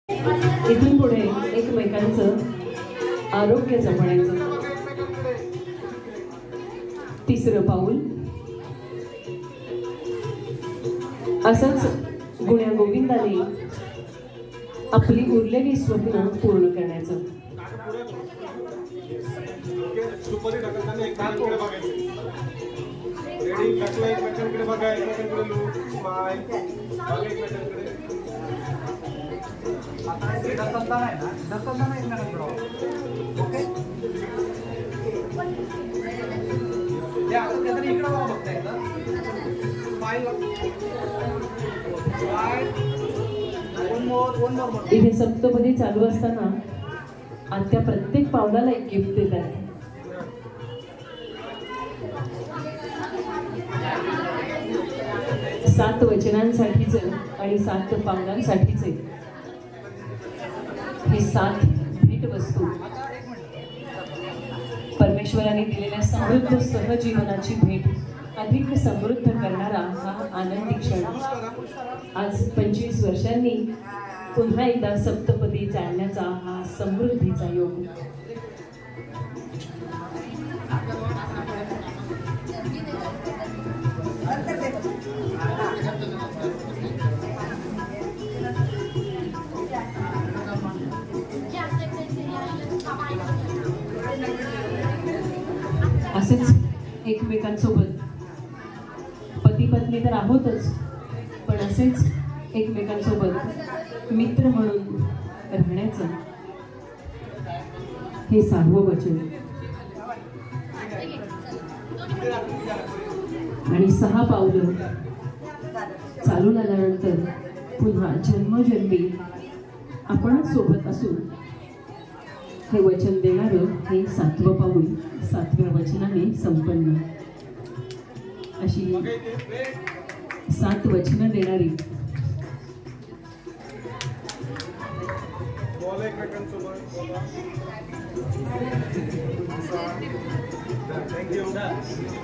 इथून पुढे एकमेकांचं आरोग्य जपण्याचं तिसरं पाऊल असंच गुण्या गोविंदाने आपली उरलेली स्वप्न पूर्ण करण्याचं. इथे सप्तपदी चालू असताना आत्या प्रत्येक पावलाला एक गिफ्ट देत आहे. सात वचनांसाठीच आणि 7 पावलांसाठीचे हे 7 भेटवस्तू परमेश्वराने दिलेल्या समृद्ध सहजीवनाची भेट अधिक समृद्ध करणारा हा आनंदी क्षण. आज 25 वर्षांनी पुन्हा एकदा सप्तपदी चालण्याचा हा समृद्धीचा योग. असेच एकमेकांसोबत पती पत्नी तर आहोतच, पण असेच एकमेकांसोबत मित्र म्हणून राहण्याचं हे 6वं वचन. आणि 6 पावलं चालून आल्यानंतर पुन्हा जन्मजन्मी आपणच सोबत असून हे वचन देणारं हे 7वं पाऊल 7व्या वचनाने संपन्न. अशी 7 वचनं देणारी Thank you.